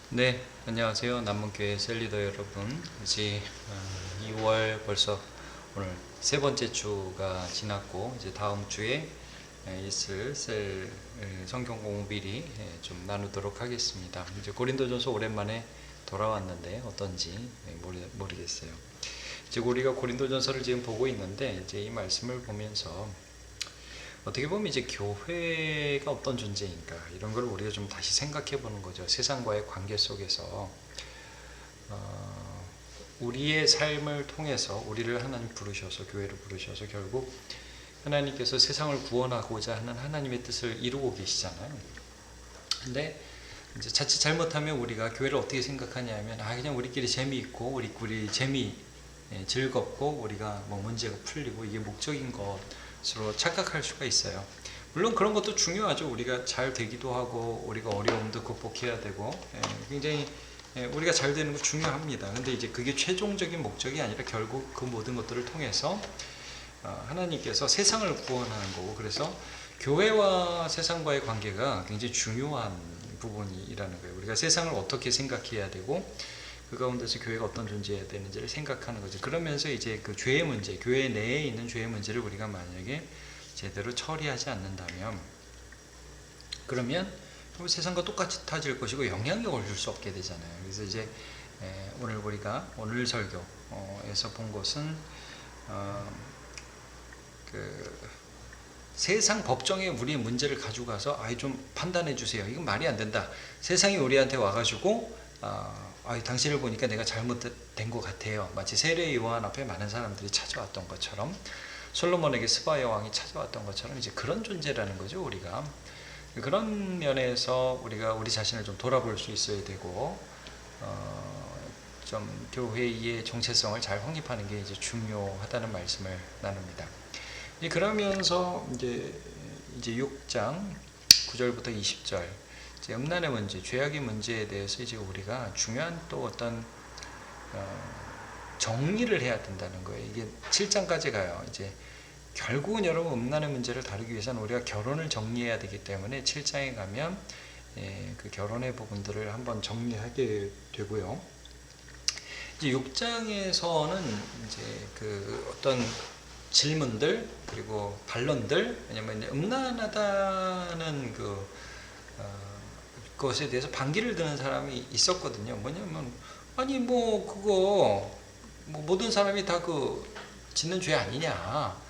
네, 안녕하세요. 남문교회 셀리더 여러분. 이제 2월 벌써 오늘 세 번째 주가 지났고 이제 다음 주에 있을 셀 성경 공부 미리 좀 나누도록 하겠습니다. 이제 고린도전서 오랜만에 돌아왔는데 어떤지 모르겠어요. 이제 우리가 고린도전서를 지금 보고 있는데 이제 이 말씀을 보면서 어떻게 보면 이제 교회가 어떤 존재인가 이런 걸 우리가 좀 다시 생각해 보는 거죠. 세상과의 관계 속에서 우리의 삶을 통해서 우리를 하나님 부르셔서 교회를 부르셔서 결국 하나님께서 세상을 구원하고자 하는 하나님의 뜻을 이루고 계시잖아요. 근데 이제 자칫 잘못하면 우리가 교회를 어떻게 생각하냐면 그냥 우리끼리 재미있고 우리 즐겁고 우리가 뭐 문제가 풀리고 이게 목적인 것으로 착각할 수가 있어요. 물론 그런 것도 중요하죠. 우리가 잘 되기도 하고 우리가 어려움도 극복해야 되고 굉장히 우리가 잘 되는 거 중요합니다. 근데 이제 그게 최종적인 목적이 아니라 결국 그 모든 것들을 통해서 하나님께서 세상을 구원하는 거고, 그래서 교회와 세상과의 관계가 굉장히 중요한 부분이라는 거예요. 우리가 세상을 어떻게 생각해야 되고 그 가운데서 교회가 어떤 존재해야 되는지를 생각하는 거죠. 그러면서 이제 그 죄의 문제, 교회 내에 있는 죄의 문제를 우리가 만약에 제대로 처리하지 않는다면 그러면 세상과 똑같아질 것이고 영향력을 줄 수 없게 되잖아요. 그래서 이제 오늘 우리가 오늘 설교에서 본 것은 그 세상 법정에 우리의 문제를 가지고 가서 좀 판단해 주세요. 이건 말이 안 된다. 세상이 우리한테 와가지고 당신을 보니까 내가 잘못된 것 같아요. 마치 세례 요한 앞에 많은 사람들이 찾아왔던 것처럼, 솔로몬에게 스바 여왕이 찾아왔던 것처럼 이제 그런 존재라는 거죠. 우리가 그런 면에서 우리가 우리 자신을 좀 돌아볼 수 있어야 되고 좀 교회의 정체성을 잘 확립하는 게 이제 중요하다는 말씀을 나눕니다. 그러면서 이제 6장 9절부터 20절 이제 음란의 문제, 죄악의 문제에 대해서 이제 우리가 중요한 또 어떤 정리를 해야 된다는 거예요. 이게 7장까지 가요. 이제 결국은 여러분 음란의 문제를 다루기 위해서는 우리가 결혼을 정리해야 되기 때문에 7장에 가면 그 결혼의 부분들을 한번 정리하게 되고요. 이제 6장에서는 이제 그 어떤 질문들 그리고 반론들, 왜냐면 음란하다는 그것에 대해서 반기를 드는 사람이 있었거든요. 뭐냐면 그거 모든 사람이 다 짓는 죄 아니냐,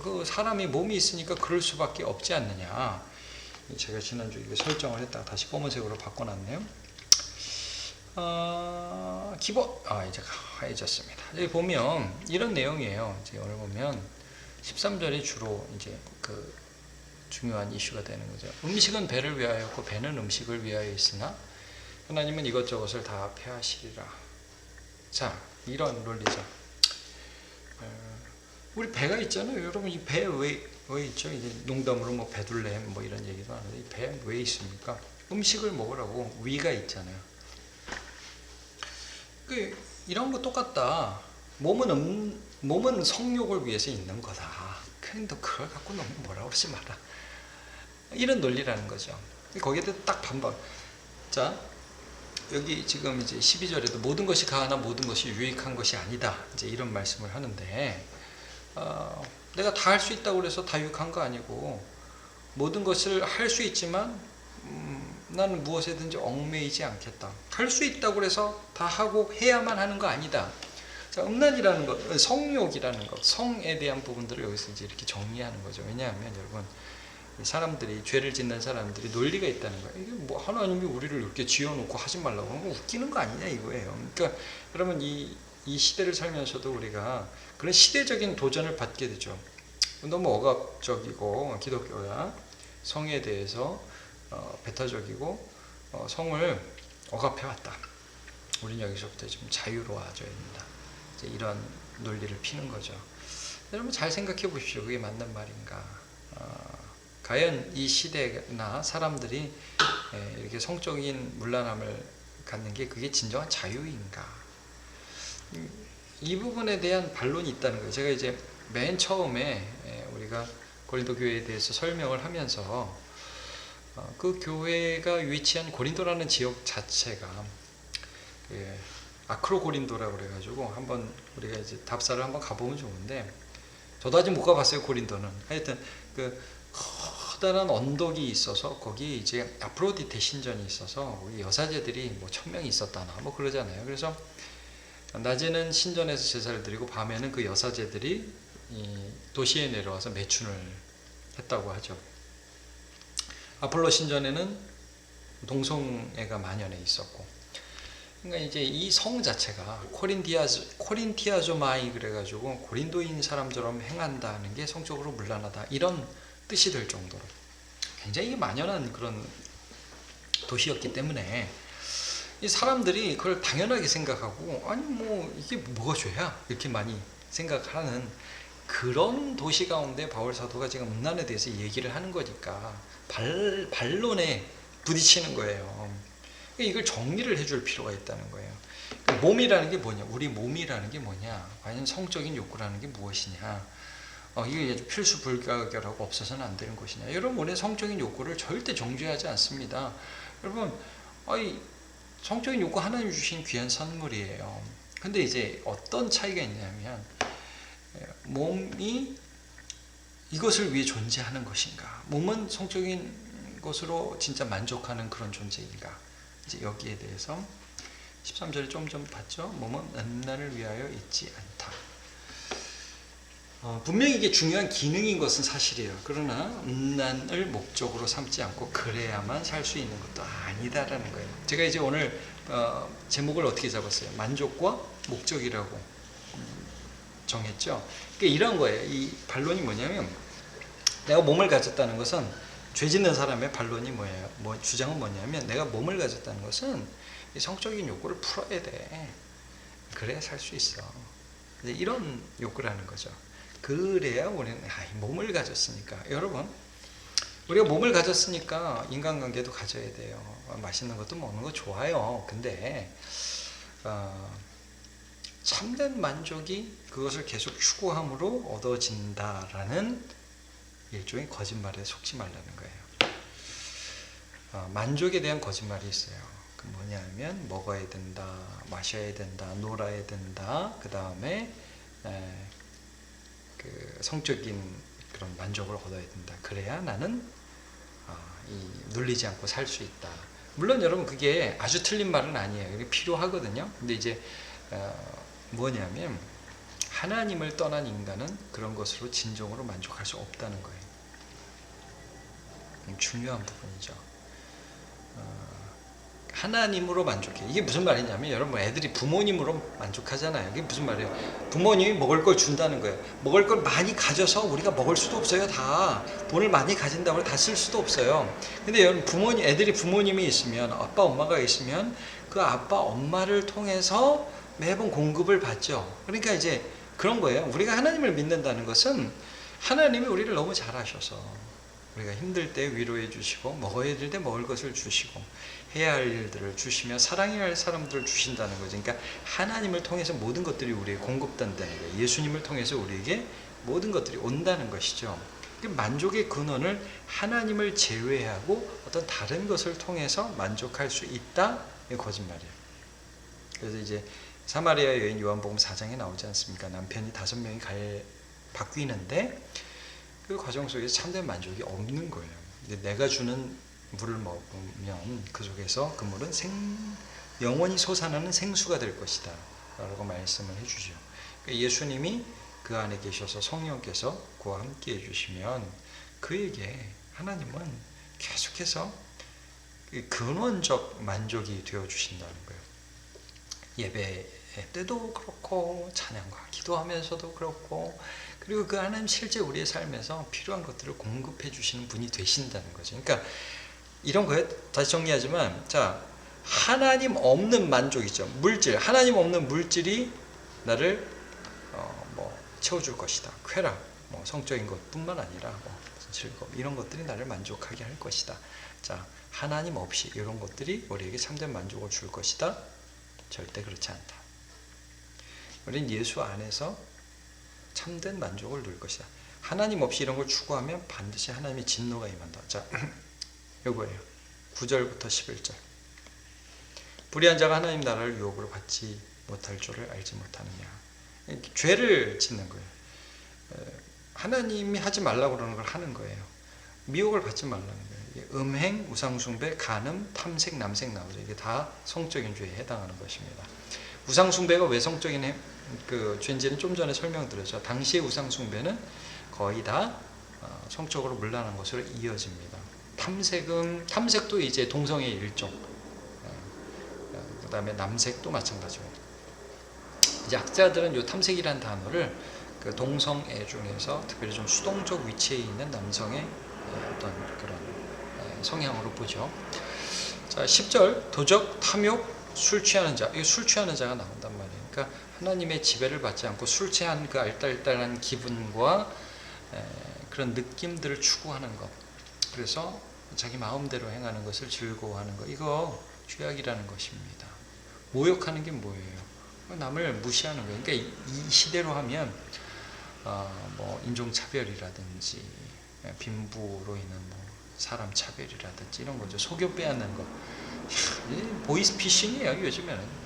그 사람이 몸이 있으니까 그럴 수밖에 없지 않느냐. 제가 지난주 이게 설정을 했다가 다시 검은색으로 바꿔놨네요. 이제 하얘졌습니다. 여기 보면 이런 내용이에요. 이제 오늘 보면 13절이 주로 이제 그 중요한 이슈가 되는 거죠. 음식은 배를 위하였고 배는 음식을 위하여 있으나 하나님은 이것저것을 다 폐하시리라. 자, 이런 논리죠. 우리 배가 있잖아요. 여러분 이 배 왜 있죠? 이제 농담으로 뭐 배둘렘 뭐 이런 얘기도 하는데 이 배 왜 있습니까? 음식을 먹으라고 위가 있잖아요. 이런 거 똑같다. 몸은 성욕을 위해서 있는 거다. 그런데 그걸 갖고 너무 뭐라 그러지 마라. 이런 논리라는 거죠. 거기에 딱 반박. 자, 여기 지금 이제 12절에도 모든 것이 가하나 모든 것이 유익한 것이 아니다. 이제 이런 말씀을 하는데, 내가 다 할 수 있다고 그래서 다 유익한 거 아니고, 모든 것을 할 수 있지만, 나는 무엇에든지 얽매이지 않겠다. 할 수 있다고 해서 다 하고 해야만 하는 거 아니다. 자, 음란이라는 것, 성욕이라는 것, 성에 대한 부분들을 여기서 이제 이렇게 정리하는 거죠. 왜냐하면 여러분, 사람들이, 죄를 짓는 사람들이 논리가 있다는 거예요. 이게 뭐 하나님이 우리를 이렇게 지어놓고 하지 말라고 하는 거 웃기는 거 아니냐 이거예요. 그러니까 여러분 이 시대를 살면서도 우리가 그런 시대적인 도전을 받게 되죠. 너무 억압적이고 기독교가 성에 대해서 배타적이고 성을 억압해왔다. 우리는 여기서부터 좀 자유로워져야 된다. 이제 이런 논리를 피는 거죠. 여러분 잘 생각해 보십시오. 그게 맞는 말인가? 과연 이 시대나 사람들이 이렇게 성적인 문란함을 갖는 게 그게 진정한 자유인가? 이 부분에 대한 반론이 있다는 거예요. 제가 이제 맨 처음에 우리가 고린도 교회에 대해서 설명을 하면서 그 교회가 위치한 고린도라는 지역 자체가 아크로고린도라고 그래가지고 한번 우리가 이제 답사를 한번 가보면 좋은데, 저도 아직 못 가봤어요 고린도는. 하여튼 그 커다란 언덕이 있어서 거기 이제 아프로디테 신전이 있어서 거기 여사제들이 뭐 1000명이 있었다나 뭐 그러잖아요. 그래서 낮에는 신전에서 제사를 드리고 밤에는 그 여사제들이 이 도시에 내려와서 매춘을 했다고 하죠. 아폴로 신전에는 동성애가 만연해 있었고, 그러니까 이제 이 성 자체가 코린티아조마이 그래가지고 고린도인 사람처럼 행한다는 게 성적으로 문란하다 이런 뜻이 될 정도로 굉장히 만연한 그런 도시였기 때문에 이 사람들이 그걸 당연하게 생각하고, 아니 뭐 이게 뭐가 죄야 이렇게 많이 생각하는 그런 도시 가운데 바울 사도가 지금 음란에 대해서 얘기를 하는 거니까 반론에 부딪히는 거예요. 이걸 정리를 해줄 필요가 있다는 거예요. 몸이라는 게 뭐냐, 우리 몸이라는 게 뭐냐, 과연 성적인 욕구라는 게 무엇이냐, 이게 필수 불가결하고 없어서는 안 되는 것이냐. 여러분, 우리 성적인 욕구를 절대 정죄하지 않습니다. 여러분, 성적인 욕구 하나님 주신 귀한 선물이에요. 근데 이제 어떤 차이가 있냐면, 몸이 이것을 위해 존재하는 것인가, 몸은 성적인 것으로 진짜 만족하는 그런 존재인가, 이제 여기에 대해서 13절에 좀 봤죠. 몸은 음란을 위하여 있지 않다. 분명히 이게 중요한 기능인 것은 사실이에요. 그러나 음란을 목적으로 삼지 않고 그래야만 살 수 있는 것도 아니다라는 거예요. 제가 이제 오늘 제목을 어떻게 잡았어요? 만족과 목적이라고 정했죠. 그러니까 이런 거예요. 이 반론이 뭐냐면, 내가 몸을 가졌다는 것은, 죄 짓는 사람의 반론이 뭐예요? 주장은 뭐냐면, 내가 몸을 가졌다는 것은 이 성적인 욕구를 풀어야 돼. 그래야 살 수 있어. 이런 욕구라는 거죠. 그래야 우리는 몸을 가졌으니까. 여러분, 우리가 몸을 가졌으니까 인간관계도 가져야 돼요. 맛있는 것도 먹는 거 좋아요. 근데 참된 만족이 그것을 계속 추구함으로 얻어진다라는 일종의 거짓말에 속지 말라는 거예요. 만족에 대한 거짓말이 있어요. 그 뭐냐면, 먹어야 된다, 마셔야 된다, 놀아야 된다, 그 다음에 그 성적인 그런 만족을 얻어야 된다. 그래야 나는 눌리지 않고 살 수 있다. 물론 여러분, 그게 아주 틀린 말은 아니에요. 이게 필요하거든요. 근데 이제 뭐냐면, 하나님을 떠난 인간은 그런 것으로 진정으로 만족할 수 없다는 거예요. 중요한 부분이죠. 하나님으로 만족해. 이게 무슨 말이냐면, 여러분, 애들이 부모님으로 만족하잖아요. 이게 무슨 말이에요? 부모님이 먹을 걸 준다는 거예요. 먹을 걸 많이 가져서 우리가 먹을 수도 없어요. 다 돈을 많이 가진다고 다 쓸 수도 없어요. 근데 여러분, 애들이 부모님이 있으면, 아빠 엄마가 있으면 그 아빠 엄마를 통해서 매번 공급을 받죠. 그러니까 이제 그런 거예요. 우리가 하나님을 믿는다는 것은 하나님이 우리를 너무 잘 아셔서 우리가 힘들 때 위로해 주시고, 먹어야 될 때 먹을 것을 주시고, 해야 할 일들을 주시며, 사랑해야 할 사람들을 주신다는 거죠. 그러니까 하나님을 통해서 모든 것들이 우리에게 공급된다는 거예요. 예수님을 통해서 우리에게 모든 것들이 온다는 것이죠. 만족의 근원을 하나님을 제외하고 어떤 다른 것을 통해서 만족할 수 있다? 이게 거짓말이에요. 그래서 이제 사마리아 여인 요한복음 4장에 나오지 않습니까? 남편이 5명이 바뀌는데 그 과정 속에서 참된 만족이 없는 거예요. 내가 주는 물을 먹으면 그 속에서 그 물은 영원히 솟아나는 생수가 될 것이다 라고 말씀을 해주죠. 그러니까 예수님이 그 안에 계셔서 성령께서 그와 함께 해주시면 그에게 하나님은 계속해서 근원적 만족이 되어주신다는 거예요. 예배 때도 그렇고, 찬양과 기도하면서도 그렇고, 그리고 그 하나님 실제 우리의 삶에서 필요한 것들을 공급해 주시는 분이 되신다는 거죠. 그러니까 이런 거예요. 다시 정리하지만, 자, 하나님 없는 만족이죠. 물질, 하나님 없는 물질이 나를 채워줄 것이다. 쾌락, 성적인 것뿐만 아니라 즐거움, 이런 것들이 나를 만족하게 할 것이다. 자, 하나님 없이 이런 것들이 우리에게 참된 만족을 줄 것이다? 절대 그렇지 않다. 우리는 예수 안에서 참된 만족을 누릴 것이다. 하나님 없이 이런 걸 추구하면 반드시 하나님의 진노가 임한다. 자, 요거예요. 9절부터 11절. 불의한 자가 하나님 나라를 유혹으로 받지 못할 줄을 알지 못하느냐. 죄를 짓는 거예요. 하나님이 하지 말라고 그러는 걸 하는 거예요. 미혹을 받지 말라는 거예요. 음행, 우상숭배, 간음, 탐색, 남색 나오죠. 이게 다 성적인 죄에 해당하는 것입니다. 우상숭배가 왜 성적인 죄인지는 좀 전에 설명드렸죠. 당시의 우상숭배는 거의 다 성적으로 문란한 것으로 이어집니다. 탐색도 이제 동성의 일종, 그 다음에 남색도 마찬가지고. 이제 학자들은 이 탐색이라는 단어를 그 동성애 중에서 특별히 좀 수동적 위치에 있는 남성의 어떤 그런 성향으로 보죠. 자, 10절 도적, 탐욕, 술 취하는 자. 이 술 취하는 자가 나온단 말이에요. 그러니까 하나님의 지배를 받지 않고 술 취한 그 알딸딸한 기분과 그런 느낌들을 추구하는 것. 그래서 자기 마음대로 행하는 것을 즐거워하는 것. 이거 죄악이라는 것입니다. 모욕하는 게 뭐예요? 남을 무시하는 거예요. 그러니까 이 시대로 하면 뭐 인종차별이라든지 빈부로 인한 뭐 사람 차별이라든지 이런 거죠. 속여 빼앗는 거. 보이스피싱이에요. 요즘에는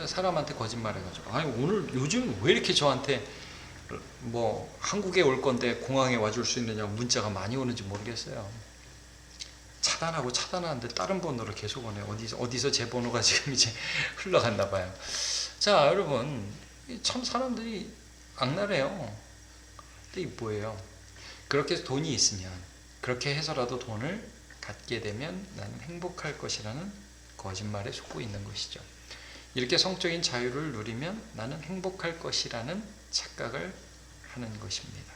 사람한테 거짓말해가지고 오늘 요즘 왜 이렇게 저한테 뭐 한국에 올 건데 공항에 와줄 수 있느냐고 문자가 많이 오는지 모르겠어요. 차단하는데 다른 번호로 계속 오네요. 어디서 제 번호가 지금 이제 흘러갔나 봐요. 자, 여러분, 참 사람들이 악랄해요. 근데 이게 뭐예요? 그렇게 해서 돈이 있으면, 그렇게 해서라도 돈을 갖게 되면 나는 행복할 것이라는 거짓말에 속고 있는 것이죠. 이렇게 성적인 자유를 누리면 나는 행복할 것이라는 착각을 하는 것입니다.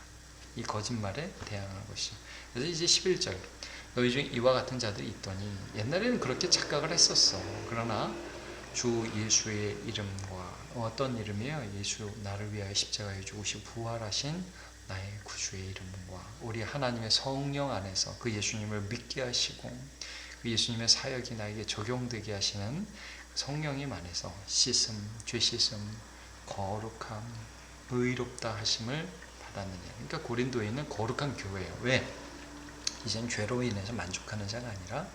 이 거짓말에 대항하는 것이죠. 그래서 이제 11절. 너희 중에 이와 같은 자들이 있더니 옛날에는 그렇게 착각을 했었어. 그러나 주 예수의 이름과 어떤 이름이에요? 예수 나를 위하여 십자가에 죽으시고 부활하신 나의 구주의 이름과 우리 하나님의 성령 안에서 그 예수님을 믿게 하시고 그 예수님의 사역이 나에게 적용되게 하시는 성령님 안에서 씻음, 죄 씻음, 거룩함, 의롭다 하심을 받았느냐. 그러니까 고린도에 있는 거룩한 교회예요. 왜? 이젠 죄로 인해서 만족하는 자가 아니라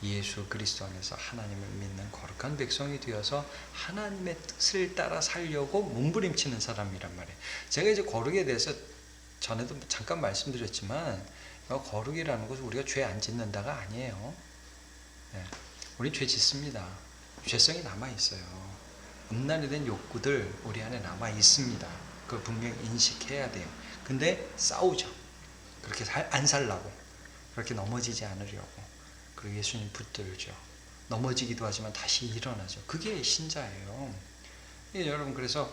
예수 그리스도 안에서 하나님을 믿는 거룩한 백성이 되어서 하나님의 뜻을 따라 살려고 몸부림치는 사람이란 말이에요. 제가 이제 거룩에 대해서 전에도 잠깐 말씀드렸지만 거룩이라는 것은 우리가 죄 안 짓는다가 아니에요. 우리 죄 짓습니다. 죄성이 남아있어요. 음란이 된 욕구들 우리 안에 남아있습니다. 그걸 분명히 인식해야 돼요. 근데 싸우죠. 그렇게 안 살라고. 그렇게 넘어지지 않으려고. 그리고 예수님 붙들죠. 넘어지기도 하지만 다시 일어나죠. 그게 신자예요. 여러분, 그래서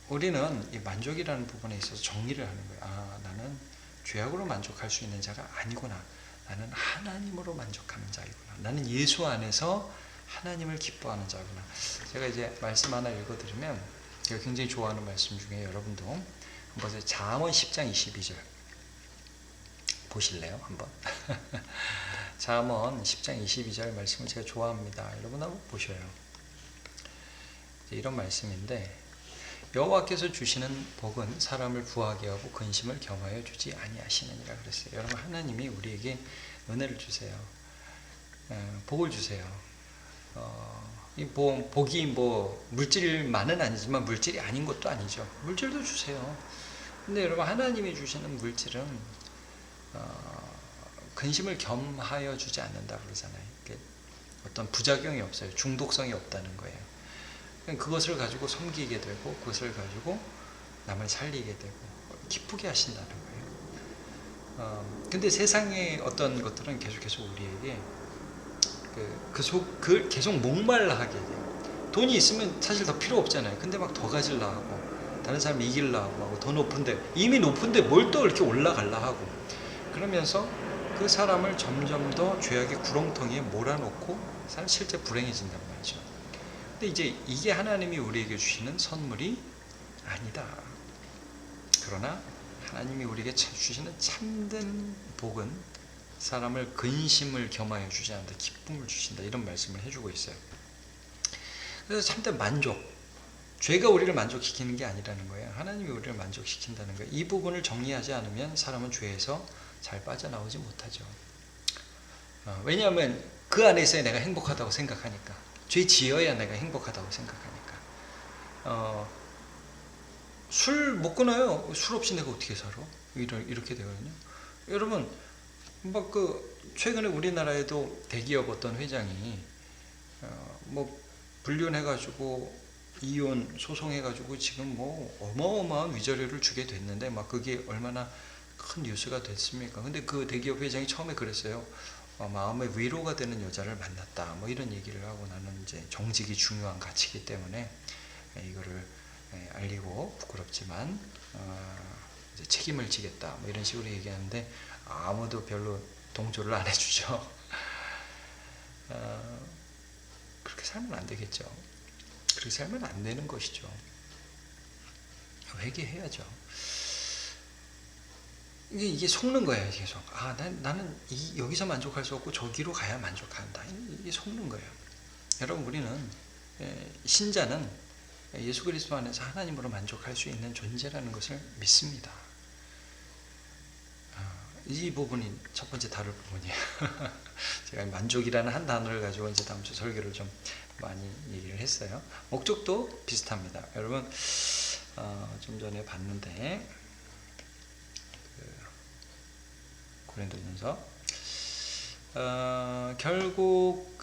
우리는 이 만족이라는 부분에 있어서 정리를 하는 거예요. 나는 죄악으로 만족할 수 있는 자가 아니구나. 나는 하나님으로 만족하는 자이구나. 나는 예수 안에서 하나님을 기뻐하는 자구나. 제가 이제 말씀 하나 읽어드리면 제가 굉장히 좋아하는 말씀 중에 여러분도 한번 보세요. 잠언 10장 22절 보실래요? 한번. 잠언 10장 22절 말씀을 제가 좋아합니다. 여러분 한번 보셔요. 이런 말씀인데 여호와께서 주시는 복은 사람을 부하게 하고 근심을 겸하여 주지 아니하시느니라 그랬어요. 여러분, 하나님이 우리에게 은혜를 주세요. 복을 주세요. 이 복이 뭐 물질만은 아니지만 물질이 아닌 것도 아니죠. 물질도 주세요. 근데 여러분, 하나님이 주시는 물질은 근심을 겸하여 주지 않는다 그러잖아요. 어떤 부작용이 없어요. 중독성이 없다는 거예요. 그것을 가지고 섬기게 되고 그것을 가지고 남을 살리게 되고 기쁘게 하신다는 거예요. 근데 세상의 어떤 것들은 계속해서 우리에게 그 계속 목말라 하게 돼요. 돈이 있으면 사실 더 필요 없잖아요. 근데 막 더 가질라 하고 다른 사람 이길라 하고 더 높은데 이미 높은데 뭘 또 이렇게 올라갈라 하고 그러면서 그 사람을 점점 더 죄악의 구렁텅이에 몰아놓고 사람 실제 불행해진단 말이죠. 근데 이제 이게 하나님이 우리에게 주시는 선물이 아니다. 그러나 하나님이 우리에게 주시는 참된 복은 사람을 근심을 겸하여 주지 않는다. 기쁨을 주신다. 이런 말씀을 해주고 있어요. 그래서 참된 만족. 죄가 우리를 만족시키는 게 아니라는 거예요. 하나님이 우리를 만족시킨다는 거예요. 이 부분을 정리하지 않으면 사람은 죄에서 잘 빠져나오지 못하죠. 왜냐하면 그 안에서 내가 행복하다고 생각하니까, 죄 지어야 내가 행복하다고 생각하니까. 술 못 끊어요. 술 없이 내가 어떻게 살아? 이렇게 되거든요. 여러분, 막 최근에 우리나라에도 대기업 어떤 회장이 뭐 불륜해가지고 이혼 소송해가지고 지금 뭐 어마어마한 위자료를 주게 됐는데, 막 그게 얼마나 큰 뉴스가 됐습니까? 근데 그 대기업 회장이 처음에 그랬어요. 마음의 위로가 되는 여자를 만났다. 뭐 이런 얘기를 하고, 나는 이제 정직이 중요한 가치이기 때문에 이거를 알리고 부끄럽지만 이제 책임을 지겠다. 뭐 이런 식으로 얘기하는데 아무도 별로 동조를 안 해주죠. 그렇게 살면 안 되겠죠. 그렇게 살면 안 되는 것이죠. 회개해야죠. 이게 속는 거예요, 계속. 나는 여기서 만족할 수 없고 저기로 가야 만족한다. 이게 속는 거예요. 여러분, 우리는 신자는 예수 그리스도 안에서 하나님으로 만족할 수 있는 존재라는 것을 믿습니다. 이 부분이 첫 번째 다룰 부분이에요. 제가 만족이라는 한 단어를 가지고 이제 다음 주 설교를 좀 많이 얘기를 했어요. 목적도 비슷합니다. 여러분, 좀 전에 봤는데 고린도전서 결국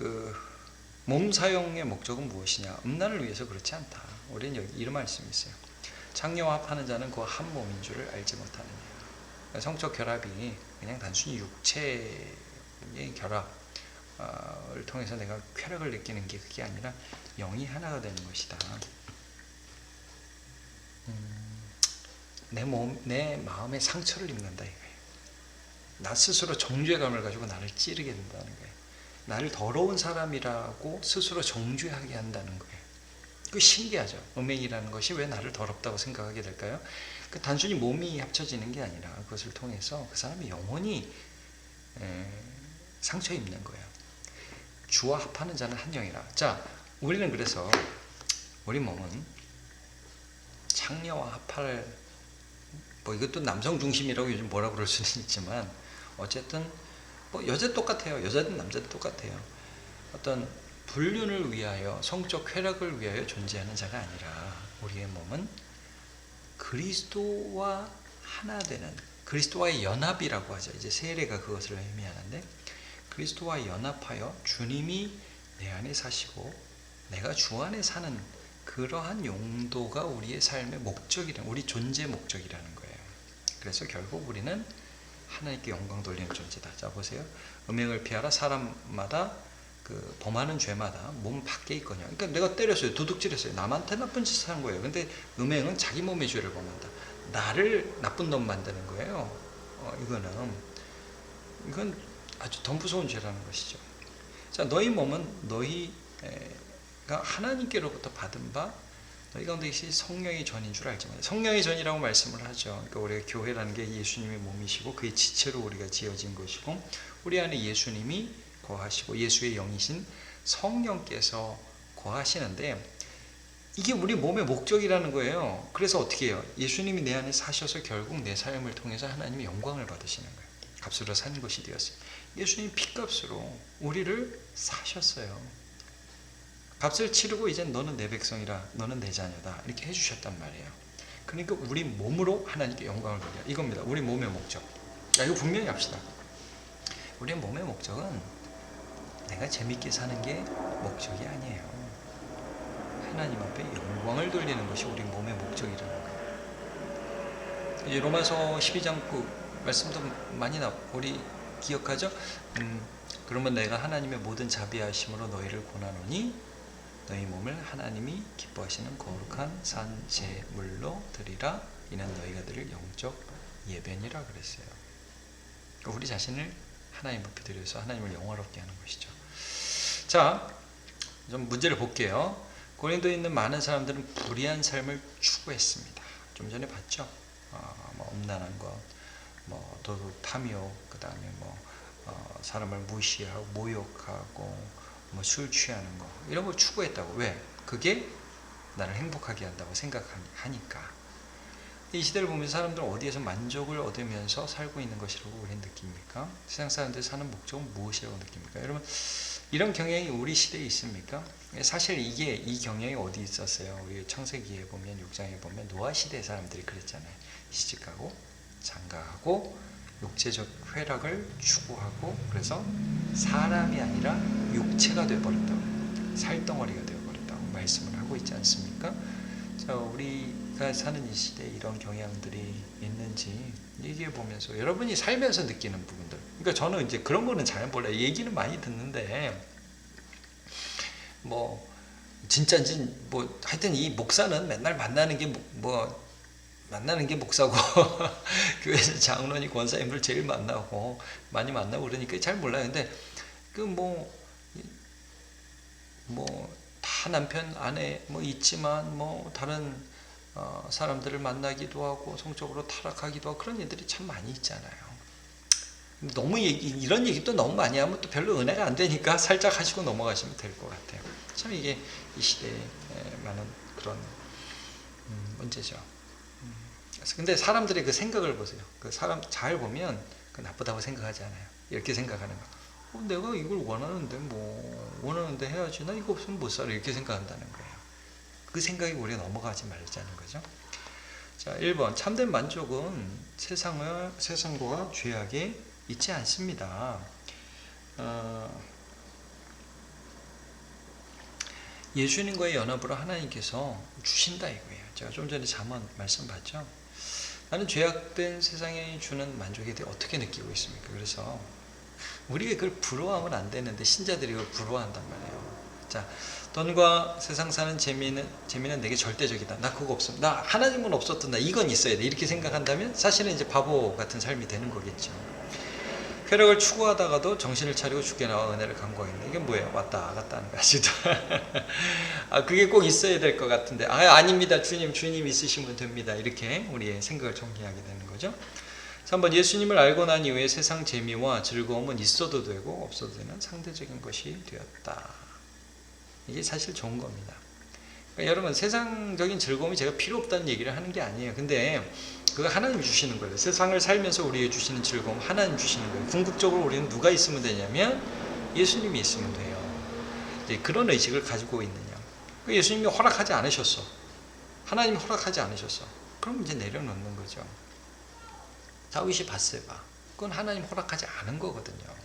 몸 사용의 목적은 무엇이냐? 음란을 위해서 그렇지 않다. 우리는 여기 이런 말씀이 있어요. 창녀와 합하는 자는 그 한 몸인 줄을 알지 못하느냐. 성적 결합이 그냥 단순히 육체의 결합을 통해서 내가 쾌락을 느끼는 게 그게 아니라 영이 하나가 되는 것이다. 내 마음에 상처를 입는다 이거예요. 나 스스로 정죄감을 가지고 나를 찌르게 된다는 거예요. 나를 더러운 사람이라고 스스로 정죄하게 한다는 거예요. 그 신기하죠. 음행이라는 것이 왜 나를 더럽다고 생각하게 될까요? 단순히 몸이 합쳐지는 게 아니라 그것을 통해서 그 사람이 영혼이 상처 입는 거예요. 주와 합하는 자는 한 영이라. 자, 우리는 그래서 우리 몸은 창녀와 합할, 뭐 이것도 남성 중심이라고 요즘 뭐라 그럴 수는 있지만 어쨌든 뭐 여자 똑같아요. 여자든 남자든 똑같아요. 어떤 불륜을 위하여, 성적 쾌락을 위하여 존재하는 자가 아니라 우리의 몸은 그리스도와 하나 되는, 그리스도와의 연합이라고 하죠. 이제 세례가 그것을 의미하는데, 그리스도와 연합하여 주님이 내 안에 사시고 내가 주 안에 사는 그러한 용도가 우리의 삶의 목적이라는, 우리 존재 목적이라는 거예요. 그래서 결국 우리는 하나님께 영광 돌리는 존재다. 자, 보세요. 음행을 피하라. 사람마다 범하는 죄마다 몸 밖에 있거든요. 그러니까 내가 때렸어요. 도둑질했어요. 남한테 나쁜 짓을 한 거예요. 근데 음행은 자기 몸의 죄를 범한다. 나를 나쁜 놈 만드는 거예요. 이건 아주 더 무서운 죄라는 것이죠. 자, 너희 몸은 너희가 하나님께로부터 받은 바 너희 가운데 계신 성령의 전인 줄 알지만, 성령의 전이라고 말씀을 하죠. 그러니까 우리가 교회라는 게 예수님의 몸이시고 그의 지체로 우리가 지어진 것이고, 우리 안에 예수님이 거하시고 예수의 영이신 성령께서 거하시는데, 이게 우리 몸의 목적이라는 거예요. 그래서 어떻게 해요? 예수님이 내 안에 사셔서 결국 내 삶을 통해서 하나님의 영광을 받으시는 거예요. 값으로 산 것이 되었어요. 예수님 피값으로 우리를 사셨어요. 값을 치르고 이제 너는 내 백성이라, 너는 내 자녀다, 이렇게 해주셨단 말이에요. 그러니까 우리 몸으로 하나님께 영광을 돌려, 이겁니다. 우리 몸의 목적. 이거 분명히 합시다. 우리의 몸의 목적은 내가 재밌게 사는 게 목적이 아니에요. 하나님 앞에 영광을 돌리는 것이 우리 몸의 목적이라는 거예요. 이제 로마서 12장 말씀도 많이 우리 기억하죠? 그러면 내가 하나님의 모든 자비하심으로 너희를 고나노니 너희 몸을 하나님이 기뻐하시는 거룩한 산 제물로 드리라. 이는 너희가 드릴 영적 예배니라 그랬어요. 우리 자신을 하나님 앞에 드려서 하나님을 영화롭게 하는 것이죠. 자, 좀 문제를 볼게요. 고린도에 있는 많은 사람들은 불의한 삶을 추구했습니다. 좀 전에 봤죠? 음란한 것, 도둑, 탐욕, 그 다음에 사람을 무시하고 모욕하고 술 취하는 거, 이런 걸 추구했다고. 왜? 그게 나를 행복하게 한다고 생각하니까. 이 시대를 보면서 사람들은 어디에서 만족을 얻으면서 살고 있는 것이라고 우리는 느낍니까? 세상 사람들이 사는 목적은 무엇이라고 느낍니까? 여러분, 이런 경향이 우리 시대에 있습니까? 사실 이 경향이 어디 있었어요? 우리 창세기에 보면 6장에 보면 노아 시대 사람들이 그랬잖아요. 시집가고 장가하고 육체적 쾌락을 추구하고 그래서 사람이 아니라 육체가 되어버렸다고, 살덩어리가 되어버렸다고 말씀을 하고 있지 않습니까? 자, 우리가 사는 이 시대에 이런 경향들이 있는지 얘기해 보면서 여러분이 살면서 느끼는 부분들. 그러니까 저는 이제 그런 거는 잘 몰라요. 얘기는 많이 듣는데 뭐 진짜인지 뭐 하여튼 이 목사는 맨날 만나는 게 만나는 게 목사고 교회에서 장로님 권사님들 제일 만나고 많이 만나고 그러니까 잘 몰라요. 근데 그 다 남편 아내 있지만 다른 사람들을 만나기도 하고 성적으로 타락하기도 하고 그런 일들이 참 많이 있잖아요. 너무 이런 얘기도 너무 많이 하면 또 별로 은혜가 안 되니까 살짝 하시고 넘어가시면 될 것 같아요. 참 이게 이 시대에 많은 그런 문제죠. 근데 사람들의 그 생각을 보세요. 그 사람 잘 보면 그 나쁘다고 생각하지 않아요. 이렇게 생각하는 거. 내가 이걸 원하는데 해야지. 나 이거 없으면 못 살아. 이렇게 생각한다는 거예요. 그 생각이 우리가 넘어가지 말자는 거죠. 자, 1번. 참된 만족은 세상과 죄악에 있지 않습니다. 예수님과의 연합으로 하나님께서 주신다 이거예요. 제가 좀 전에 잠언 말씀 봤죠. 나는 죄악된 세상에 주는 만족에 대해 어떻게 느끼고 있습니까? 그래서 우리가 그걸 부러워하면 안 되는데 신자들이 그걸 부러워한단 말이에요. 자, 돈과 세상 사는 재미는 내게 절대적이다. 나 그거 없어. 나 하나님은 없었던 나 이건 있어야 돼. 이렇게 생각한다면 사실은 이제 바보 같은 삶이 되는 거겠죠. 쾌락을 추구하다가도 정신을 차리고 주께 나와 은혜를 간구하겠네. 이게 뭐예요? 왔다 갔다 하는 거 아시죠? 그게 꼭 있어야 될 것 같은데 아닙니다. 주님 있으시면 됩니다. 이렇게 우리의 생각을 정리하게 되는 거죠. 3번. 예수님을 알고 난 이후에 세상 재미와 즐거움은 있어도 되고 없어도 되는 상대적인 것이 되었다. 이게 사실 좋은 겁니다. 그러니까 여러분, 세상적인 즐거움이 제가 필요 없다는 얘기를 하는 게 아니에요. 근데 그거 하나님 주시는 거예요. 세상을 살면서 우리에게 주시는 즐거움 하나님 주시는 거예요. 궁극적으로 우리는 누가 있으면 되냐면 예수님이 있으면 돼요. 이제 그런 의식을 가지고 있느냐. 예수님이 허락하지 않으셨어. 하나님이 허락하지 않으셨어. 그럼 이제 내려놓는 거죠. 다윗이 밧세바. 그건 하나님 허락하지 않은 거거든요.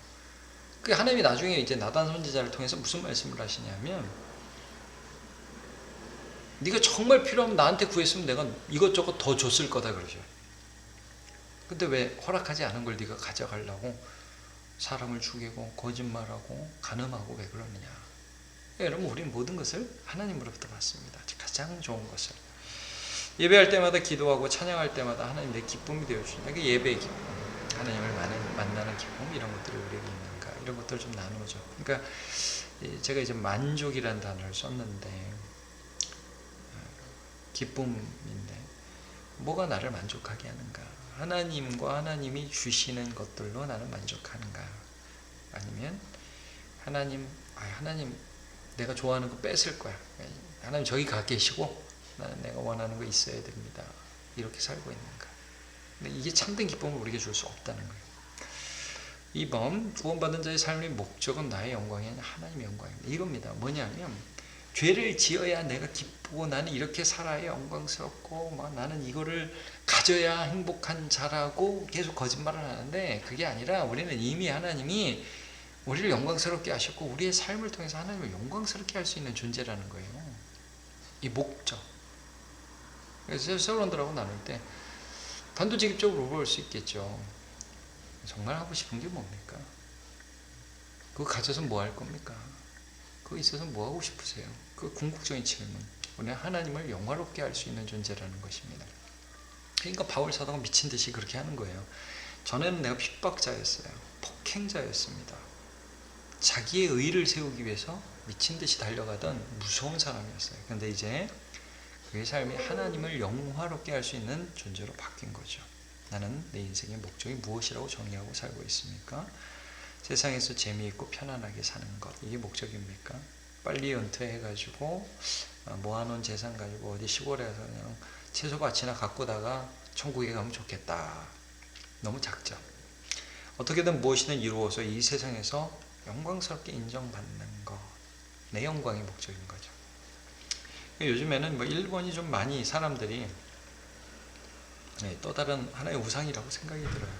그 하나님이 나중에 이제 나단 선지자를 통해서 무슨 말씀을 하시냐면, 네가 정말 필요하면 나한테 구했으면 내가 이것저것 더 줬을 거다 그러죠. 근데 왜 허락하지 않은 걸 네가 가져가려고 사람을 죽이고 거짓말하고 간음하고 왜 그러느냐. 여러분, 우리는 모든 것을 하나님으로부터 받습니다. 가장 좋은 것을. 예배할 때마다 기도하고 찬양할 때마다 하나님 내 기쁨이 되어주신다. 이게 예배의 기쁨, 하나님을 만나는 기쁨, 이런 것들이 우리에게 있는가, 이런 것들을 좀 나누죠. 그러니까 제가 이제 만족이라는 단어를 썼는데 기쁨인데 뭐가 나를 만족하게 하는가? 하나님과 하나님이 주시는 것들로 나는 만족하는가? 아니면 하나님 내가 좋아하는 거 뺏을 거야. 하나님 저기 가 계시고 나는 내가 원하는 거 있어야 됩니다. 이렇게 살고 있는가? 근데 이게 참된 기쁨을 우리에게 줄 수 없다는 거예요. 2번. 구원받은 자의 삶의 목적은 나의 영광이 아니라 하나님의 영광입니다. 이겁니다. 뭐냐면 죄를 지어야 내가 기쁘고 나는 이렇게 살아야 영광스럽고 나는 이거를 가져야 행복한 자라고 계속 거짓말을 하는데, 그게 아니라 우리는 이미 하나님이 우리를 영광스럽게 하셨고 우리의 삶을 통해서 하나님을 영광스럽게 할 수 있는 존재라는 거예요. 이 목적. 그래서 여러분들하고 나눌 때 단도직입적으로 물어볼 수 있겠죠. 정말 하고 싶은 게 뭡니까? 그거 가져서 뭐 할 겁니까? 그거 있어서 뭐 하고 싶으세요? 그 궁극적인 질문. 우리는 하나님을 영화롭게 할 수 있는 존재라는 것입니다. 그러니까 바울 사도가 미친 듯이 그렇게 하는 거예요. 전에는 내가 핍박자였어요. 폭행자였습니다. 자기의 의를 세우기 위해서 미친 듯이 달려가던 무서운 사람이었어요. 그런데 이제 그의 삶이 하나님을 영화롭게 할 수 있는 존재로 바뀐 거죠. 나는 내 인생의 목적이 무엇이라고 정의하고 살고 있습니까? 세상에서 재미있고 편안하게 사는 것, 이게 목적입니까? 빨리 은퇴해가지고 모아놓은 재산 가지고 어디 시골에 가서 그냥 채소밭이나 가꾸다가 천국에 가면 좋겠다. 너무 작죠. 어떻게든 무엇이든 이루어서 이 세상에서 영광스럽게 인정받는 것, 내 영광이 목적인 거죠. 요즘에는 뭐 일본이 좀 많이 사람들이 또 다른 하나의 우상이라고 생각이 들어요.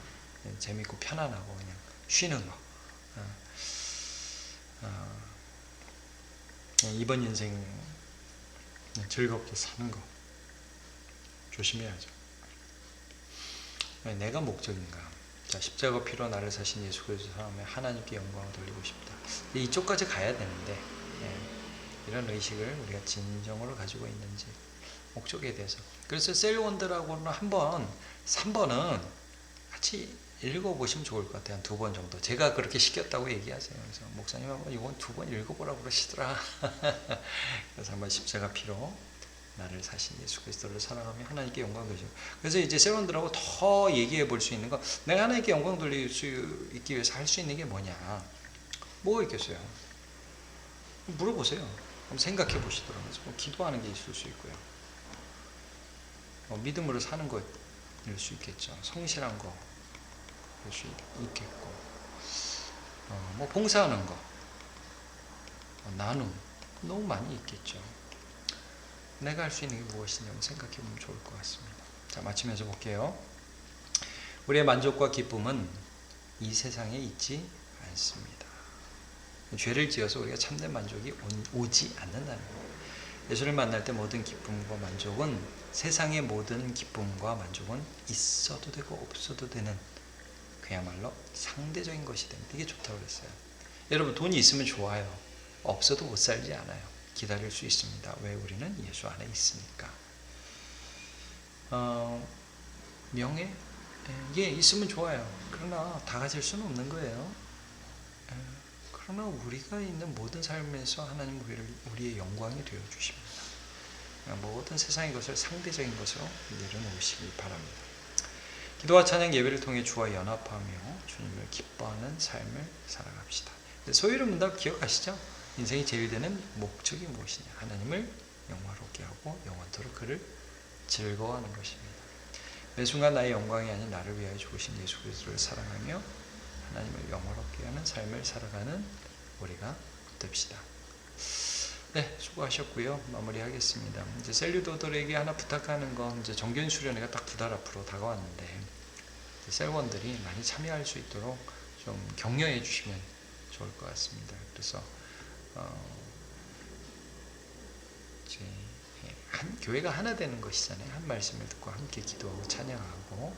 재밌고 편안하고 그냥 쉬는 거. 그냥 이번 인생 즐겁게 사는 거 조심해야죠. 내가 목적인가? 자, 십자가 피로 나를 사신 예수 그리스도 사랑하며 하나님께 영광을 돌리고 싶다. 이쪽까지 가야 되는데 이런 의식을 우리가 진정으로 가지고 있는지 목적에 대해서. 그래서 셀원들하고는 한번 3번은 같이 읽어보시면 좋을 것 같아요. 한 2번 정도. 제가 그렇게 시켰다고 얘기하세요. 그래서 목사님 한번 이건 2번 읽어보라고 그러시더라. 그래서 한번 십자가 피로 나를 사신 예수 그리스도를 사랑하며 하나님께 영광 돌리죠. 그래서 이제 세원들하고 더 얘기해 볼 수 있는 거, 내가 하나님께 영광 돌릴 수 있기 위해서 할 수 있는 게 뭐냐? 뭐가 있겠어요? 물어보세요. 한번 생각해 보시더라고요. 뭐 기도하는 게 있을 수 있고요. 믿음으로 사는 것일 수 있겠죠. 성실한 거 할 수 있겠고, 뭐 봉사하는 거, 나눔, 너무 많이 있겠죠. 내가 할 수 있는 게 무엇이냐 생각해 보면 좋을 것 같습니다. 자, 마치면서 볼게요. 우리의 만족과 기쁨은 이 세상에 있지 않습니다. 죄를 지어서 우리가 참된 만족이 오지 않는다는 거예요. 예수를 만날 때 모든 기쁨과 만족은, 세상의 모든 기쁨과 만족은 있어도 되고 없어도 되는 그야말로 상대적인 것이 됩니다. 이게 좋다고 그랬어요. 여러분, 돈이 있으면 좋아요. 없어도 못 살지 않아요. 기다릴 수 있습니다. 왜? 우리는 예수 안에 있으니까. 명예? 예, 있으면 좋아요. 그러나 다 가질 수는 없는 거예요. 그러나 우리가 있는 모든 삶에서 하나님 우리의 영광이 되어 주십니다. 모든 세상의 것을 상대적인 것으로 내려놓으시기 바랍니다. 기도와 찬양 예배를 통해 주와 연합하며 주님을 기뻐하는 삶을 살아갑시다. 소유의 문답 기억하시죠? 인생이 제일되는 목적이 무엇이냐? 하나님을 영화롭게 하고 영원토록 그를 즐거워하는 것입니다. 매 순간 나의 영광이 아닌 나를 위하여 죽으신 예수 그리스도를 사랑하며 하나님을 영화롭게 하는 삶을 살아가는 우리가 됩시다. 네, 수고하셨고요. 마무리하겠습니다. 이제 셀류도들에게 하나 부탁하는 건, 이제 정교인 수련회가 딱 2달 앞으로 다가왔는데 셀원들이 많이 참여할 수 있도록 좀 격려해 주시면 좋을 것 같습니다. 그래서 이제 교회가 하나 되는 것이잖아요. 한 말씀을 듣고 함께 기도하고 찬양하고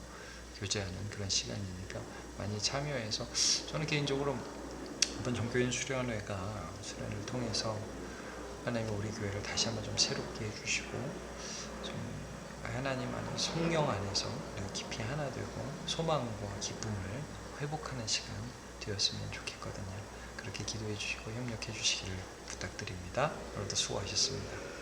교제하는 그런 시간이니까 많이 참여해서, 저는 개인적으로 이번 정교인 수련회가 수련을 통해서 하나님 우리 교회를 다시 한번 좀 새롭게 해주시고, 좀 하나님 안에, 성령 안에서 우리가 깊이 하나 되고 소망과 기쁨을 회복하는 시간 되었으면 좋겠거든요. 그렇게 기도해 주시고 협력해 주시기를 부탁드립니다. 오늘도 수고하셨습니다.